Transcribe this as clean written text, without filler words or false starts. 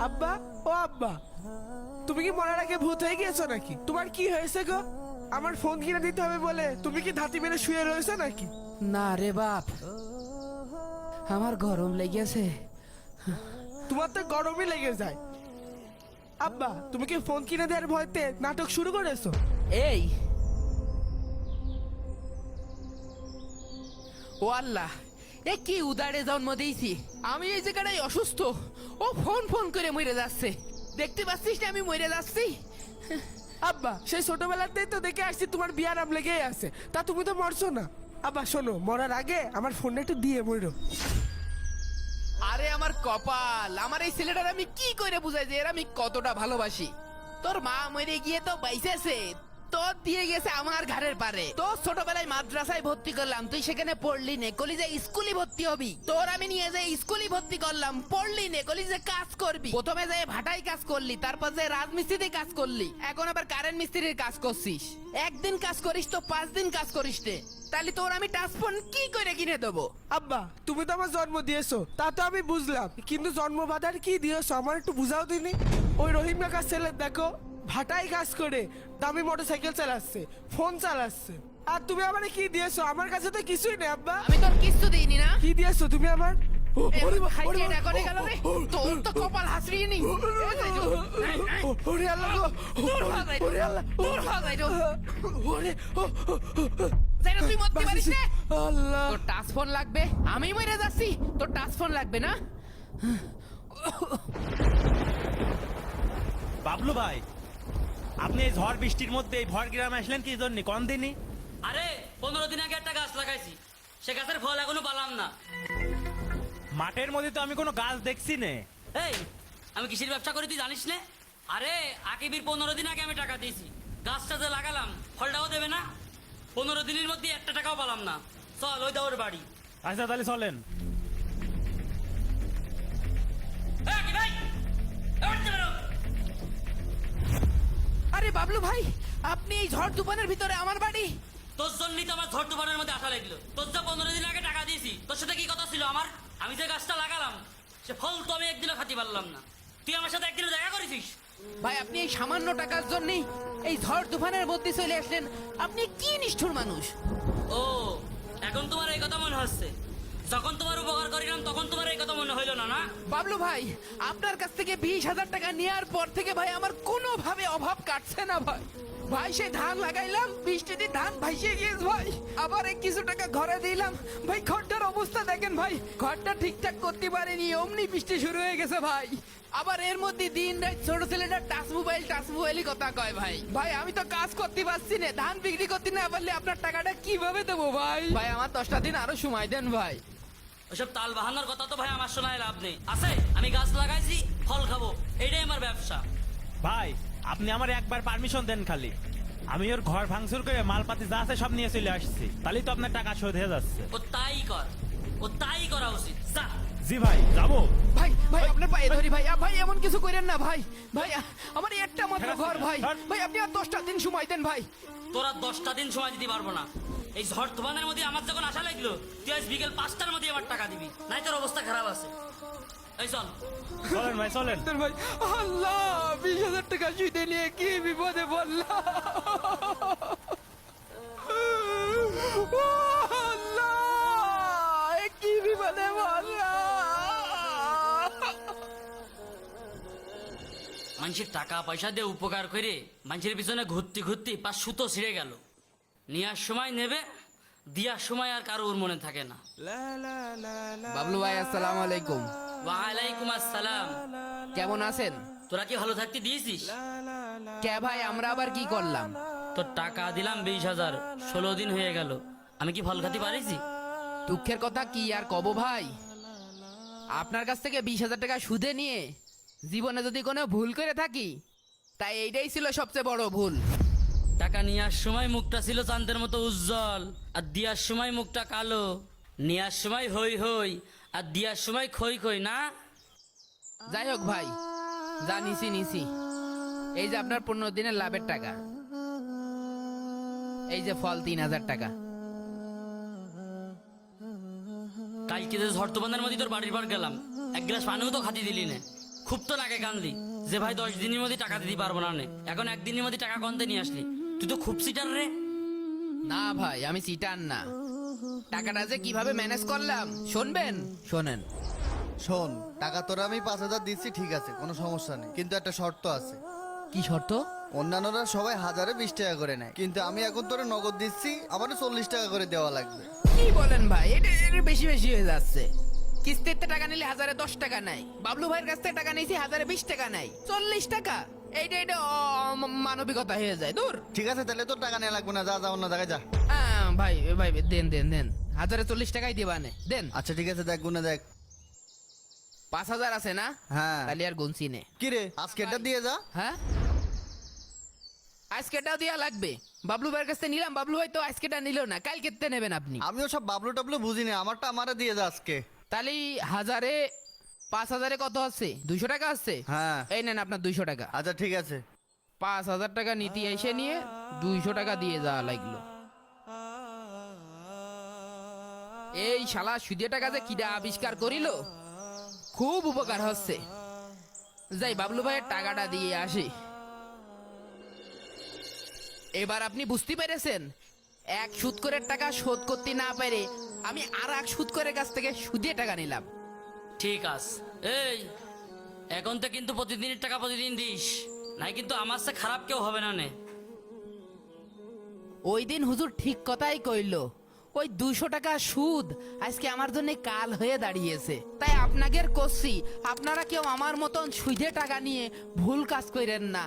আব্বা, ও আব্বা, তুমি কি মরার আগে ভূত হয়ে গিয়েছো নাকি? তোমার কি হয়েছে গো? আমার ফোন কিনে দিতে হবে বলে তুমি কি ধাতি মেরে শুয়ে রয়েছো নাকি? না রে বাপ, আমার গরম লেগেছে। তোমার তো গরমই লেগে যায়। আব্বা, তুমি কি ফোন কিনে দেওয়ার ভয়তে নাটক শুরু করেছো? এই ও আল্লাহ, এ কি উদারে জন্ম দিয়েছি আমি। এই জায়গাটাই অসুস্থ, ও ফোন ফোন করে মরে যাচ্ছে। দেখতে পাচ্ছিস না আমি মরে যাচ্ছি? আব্বা, সেই ছোটবেলাতেই তো দেখে আসছি তোমার বিয়ার আম লেগেই আছে, তা তুমি তো মরছো না। আব্বা শোনো, মরার আগে আমার ফোনটা একটু দিয়ে মরো। আরে আমার কপাল, আমার এই ছেলেটার আমি কি করে বুঝাই যে এর আমি কতটা ভালোবাসি। তোর মা মরে গিয়ে তো বাইসেছে, তোর দিয়ে গেছে আমার ঘরের পারে। তোর ছোটবেলায় মাদ্রাসায় ভর্তি করলাম, তুই সেখানে পড়লি নে, কলি যে স্কুলে ভর্তি হবি। তোর আমি নিয়ে যাই স্কুলে ভর্তি করলাম, পড়লি নে, কলি যে কাজ করবি। প্রথমে যে ভাটাই কাজ করলি, তারপর যে রাজমিস্ত্রিতে কাজ করলি, এখন আবার কারেন্ট মিস্ত্রির কাজ করছিস। একদিন কাজ করিস তো 5 দিন কাজ করিস নে, তাহলে তোর আমি টাচ ফোন কি করে কিনে দেবো? আব্বা, তুমি তো আমার জন্ম দিয়েছো, তা তো আমি বুঝলাম, কিন্তু জন্ম বাধার কি দিয়েছো আমার একটু বুঝাও দিনি। ওই রহিম কাকার ছেলে দেখো, ভাটাই কাজ করে দামি মোটরসাইকেল চালাচ্ছে, ফোন চালাচ্ছে, আর তুমি আমার কি দিয়েছো? আমার কাছে তো কিছুই নেই আব্বা। আমি তোর কিচ্ছু দিইনি না। কি দিয়েছো তুমি আমার? ওরে বাবা, ওরে বাবা, করে গেল রে, তোর তো কপাল হাসড়িয়ে নি। ওরে আল্লাহ গো, ওরে আল্লাহ, ওরে তুই মরতে পারিস না। আল্লাহ। তোর টাচ ফোন লাগবে, আমি মরে যাচ্ছি, তোর টাচ ফোন লাগবে না। বাবলু ভাই, আপনি এই ঝড় বৃষ্টির মধ্যে এই ভর গ্রামে আসলেন কি জন্য কোন দিনই? আরে 15 দিন আগে একটা গাছ লাগাইছি, সে গাছের ফল এখনো পালাম না। মাঠের মধ্যে তো আমি কোনো গাছ দেখছি না। এই, আমি কিসের ব্যবসা করি তুই জানিস না? আরে আকিবির 15 দিন আগে আমি টাকা দিয়েছি, গাছটা যে লাগালাম ফলটাও দেবে না। 15 দিনের মধ্যে একটা টাকাও পালাম না। চল ওই দাওর বাড়ি। আচ্ছা তাহলে চলেন। এই, আকিব ভাই, এবার চলে বেরো। আরে বাবলু ভাই, আপনি এই ঝড় তুফানের ভিতরে আমার বাড়ি? তোর জন্যই তো আমার ঝড় তুফানের মধ্যে আশা লাগলো। তোর যা 15 দিন আগে টাকা দিয়েছি, তোর সাথে কি কথা ছিল আমার? আমি যে গাছটা লাগালাম সে ফল তো আমি একদিনও খাতে পারলাম না। তুই আমার সাথে একদিনও দেখা করেছিস? ভাই, আপনি এই সামান্য টাকার জন্য এই ঝড় তুফানের মধ্যে চলে আসলেন। আপনি কি নিষ্ঠুর মানুষ। ও, এখন তোমার এই কথা মনে হচ্ছে? যখন তোমার উপকার করিলাম তখন তোমার এই কথা মনে হইল না, না? বাবলু ভাই, আপনার কাছ থেকে 20,000 টাকা নেওয়ার পর থেকে ভাই আমার কোনোভাবে অভাব কাটছে না ভাই। ভাই সে ধান লাগাইলাম, বৃষ্টিতে ধান ভাসিয়ে গিয়েছে ভাই। আবার এই কিছু টাকা ঘরে দিলাম ভাই, ঘরটার অবস্থা দেখেন ভাই, ঘরটা ঠিকঠাক করতে পারেনি, অমনি বৃষ্টি শুরু হয়ে গেছে ভাই। আবার এর মধ্যে দিন রাত ছোট ছেলেটা টাচ মোবাইলই কথা কয় ভাই। ভাই আমি তো কাজ করতে পারছি না, ধান বিক্রি করতে না পারলে আপনার টাকাটা কিভাবে দেবো ভাই? ভাই আমার 10টা দিন আরো সময় দেন ভাই। ওসব তাল বাহানোর কথা তো ভাই আমার শোনায় লাভ নেই। আছে, আমি গাছ লাগাইছি, ফল খাবো, এইটাই আমার ব্যবসা। ভাই, আপনি আমার একবার পারমিশন দেন খালি। আমি ওর ঘর ভাঙচুর করে মালপাতি যা আছে সব নিয়ে চলে আসছি, তাহলেই তো আপনার টাকা শোধ হয়ে যাচ্ছে। ও তাই কর, ও তাই করা উচিত। যা। জি ভাই, যাবো। ভাই ভাই আপনার পায়ে ধরি ভাই, ভাই এমন কিছু করেন না ভাই। ভাই আমার এই একটা মাত্র ঘর ভাই, ভাই আপনি আর 10টা দিন সময় দেন ভাই। তোরা 10টা দিন সময় দিতে পারবো না। এই ঝড় তুফানের মধ্যে আমার যখন আশা লাগলো, তুই আজ বিকেল 5টার মধ্যে আমার টাকা দিবি, নাই তোর অবস্থা খারাপ আছে। এই চল। চলেন ভাই, চলেন। তোর ভাই, আল্লাহ 20,000 টাকা সুদে নিয়ে কি বিপদে পড়লাম। আল্লাহ, এ কি বিপদে পড়লাম। মানুষের টাকা পয়সা দিয়ে উপকার করে মানুষের পিছনে ঘুরতে ঘুরতে পা সুতো ছিঁড়ে গেল। নেওয়ার সময় নেবে, দেওয়ার সময় আর কারোর মনে থাকে না। বাবলু ভাই আসসালামু আলাইকুম। ওয়ালাইকুম আসসালাম। কেমন আছেন? তোরা কি ভালো থাকতে দিয়েছিস? কে ভাই, আমরা আবার কি করলাম? তোর টাকা দিলাম 20,000, 16 দিন হয়ে গেল, আমি কি ফল খাতে পারিছি? দুঃখের কথা কি আর কব ভাই, আপনার কাছ থেকে 20,000 টাকা সুদে নিয়ে জীবনে যদি কোনো ভুল করে থাকি, তাই এইটাই ছিল সবচেয়ে বড় ভুল। টাকা নেওয়ার সময় মুখটা ছিল চাঁদের মতো উজ্জ্বল, আর দেওয়ার সময় মুখটা কালো। নেওয়ার সময় হই হই আর দেওয়ার সময় খই খই, না? যাই হোক ভাই, যা নিছি। এই যে আপনার 15 দিনের লাভের টাকা, এই যে ফল 3,000 টাকা। কালকে যে ঝড় তুফানের মধ্যে তোর বাড়ির পর গেলাম, এক গ্লাস পানিও তো খাতি দিলি না। খুব তো নাকে কানলি যে ভাই 10 দিনের মধ্যে টাকা দিতে পারবো না নে। এখন একদিনের মধ্যে টাকা কমতে নিয়ে আসলি, তুই তো খুব সিটার রে। না ভাই আমি চিটার না, টাকাটা যে কিভাবে ম্যানেজ করলাম শুনবেন? শোনেন। শোন, টাকা তোরা আমি 5,000 দিচ্ছি, ঠিক আছে, কোনো সমস্যা নেই, কিন্তু একটা শর্ত আছে। কি শর্ত? অন্যান্যরা সবাই 1020 টাকা করে নেয়, কিন্তু আমি এখন তোরে নগদ দিচ্ছি, আমারও 40 টাকা করে দেওয়া লাগবে। কি বলেন ভাই, এটা বেশি বেশি হয়ে যাচ্ছে। কিস্তিতে টাকা নিলে 1010 টাকা নাই, বাবলু ভাইয়ের কাছ থেকে টাকা নিয়েছি 1020 টাকা নাই, 40 টাকা। এটা মানবিকতা হয়ে যায়। দূর। ঠিক আছে, তাহলে তোর টাকা নেওয়া লাগবে না, যা যা অন্য জায়গায় যা। ভাই ভাই দেন 1040 টাকাই দিবানে দেন। আচ্ছা ঠিক আছে, দেখ গুনে দেখ। 5000 আছে না? হ্যাঁ। তাহলে আর গুনছি নে। কি রে, আজকে এটা দিয়ে যা। হ্যাঁ, আজকেটাও দেওয়া লাগবে। বাবলু ভাইয়ের কাছে নিলাম, বাবলু ভাই তো আজকেটা নিল না, কালকে নেবেন আপনি। আমিও সব বাবলু টাবলু বুঝি না, আমারটা আমারে দিয়ে যা আজকে। তাহলে 5000-এ কত আছে? 200 টাকা আছে। হ্যাঁ। এই নেন আপনার 200 টাকা। আচ্ছা ঠিক আছে। 5000 টাকা নীতি এসে নিয়ে 200 টাকা দিয়ে যাওয়া লাগলো। এই শালা সুদে টাকা যে কিরা আবিষ্কার করিল, খুব উপকার হচ্ছে। যাই বাবলু ভাইয়ের টাকাটা দিয়ে আসি। এবার আপনি বুঝতে পেরেছেন, এক সুদ করে টাকা শোধ করতে না পেরে আমি আর এক সুদ করে কাছ থেকে সুদে টাকা নিলাম। ঠিক আছে, এই এখন তো কিন্তু প্রতিদিনের টাকা প্রতিদিন দিস, নাই কিন্তু আমার সে খারাপ কেউ হবে না নে। ওই দিন হুজুর ঠিক কথাই কইল, ওই 200 টাকা সুদ আজকে আমার জন্য কাল হয়ে দাঁড়িয়েছে। তাই আপনাদের করছি, আপনারা কেউ আমার মতন সুদে টাকা নিয়ে ভুল কাজ করেন না।